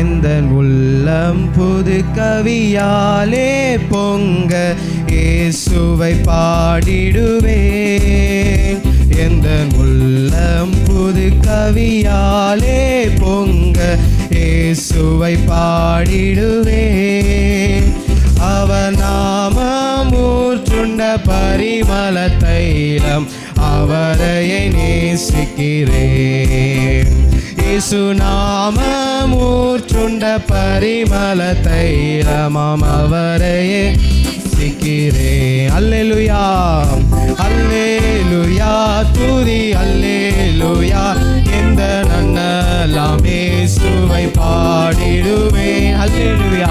எந்த உள்ளம் புது கவியாலே பொங்க இயேசுவை பாடிடுவேன். எந்த உள்ளம் புது கவியாலே பொங்க இயேசுவை பாடிடுவேன். அவர் நாமம் ஊற்றுண்ட பரிமள தைலம் அவரையை நேசிக்கிறேன். இயேசு நாமம் ஊற்றுண்ட பரிமள தைலமாம் அவரையே நேசிக்கிறேன். அல்லேலூயா அல்லேலூயா துதி அல்லேலூயா. எந்த நன்னலாம் இயேசுவை பாடிடுவேன். அல்லேலூயா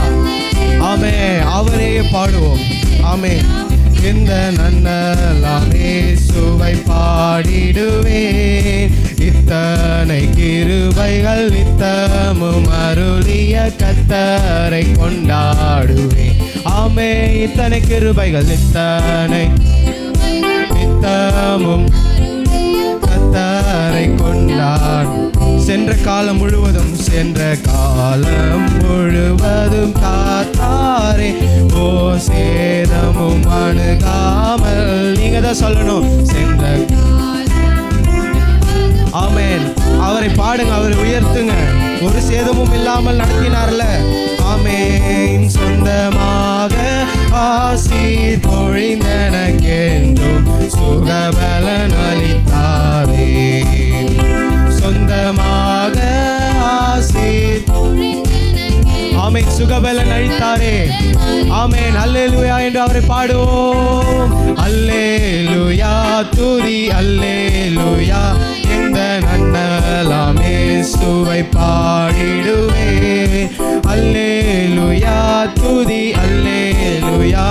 ஆமே, அவரே பாடுவோம். ஆமே, எந்த நன்னலாம் இயேசுவை பாடிடுவேன். இத்தனை கிருபைகள் நித்தமும் அருளிய கர்த்தரை கொண்டாடுவேன். ஆமே, இத்தனை கிருபைகள் நித்தமும் கர்த்தரை கொண்டாடு. சென்ற காலம் முழுவதும் காத்தாரே, ஓ சேதமும் அணுகாமல். நீங்க தான் சொல்லணும். சென்ற ஆமென். அவரை பாடுங்க, அவரை உயர்த்துங்க. ஒரு சேதமும் இல்லாமல் நடத்தினார்ல. ஆமென். சொந்தமாக ஆசீர் பொழிந்தனக்கென்றும் சுகபலன் அளித்தாரே. சொந்தமாக ஆசீர் ஆமென் சுகபலன் அளித்தாரே. ஆமென். அல்லேலூயா என்று அவரை பாடுவோம். அல்லேலூயா துதி அல்லேலூயா. எந்த நன்னலாம் இயேசுவை பாடிடுவேன். அல்லேலூயா துதி அல்லேலூயா.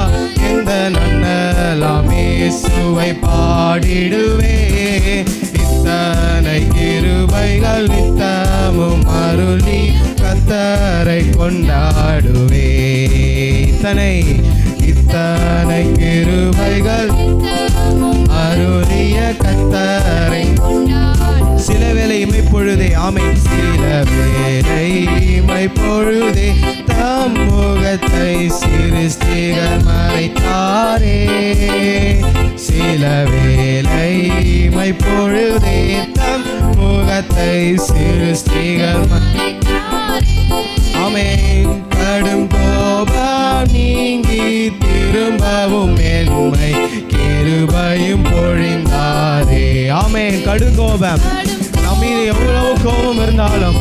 எந்த நன்னலாம் இயேசுவை பாடிடுவேன். இத்தனை கிருபைகள் நித்தமும் அருளி கர்த்தரை கொண்டாடுவேன். இத்தனை கிருபைகள் அருளிய கர்த்தரை. சில வேளை இமைப்பொழுதே. ஆமென். சில வேளை இமைப்பொழுதே தம் முகத்தை சிருஷ்டிகள் மறைத்தாரே. சில வேளை இமைப்பொழுதே தம் முகத்தை சிருஷ்டிகள். ஆமென். கடும் கோபம் நீங்கி திரும்பவும் என்மை கிருபையும் பொழிந்தாரே. ஆமென். கடும் கோபம் நம்மீது எவ்வளவு கோபம் இருந்தாலும்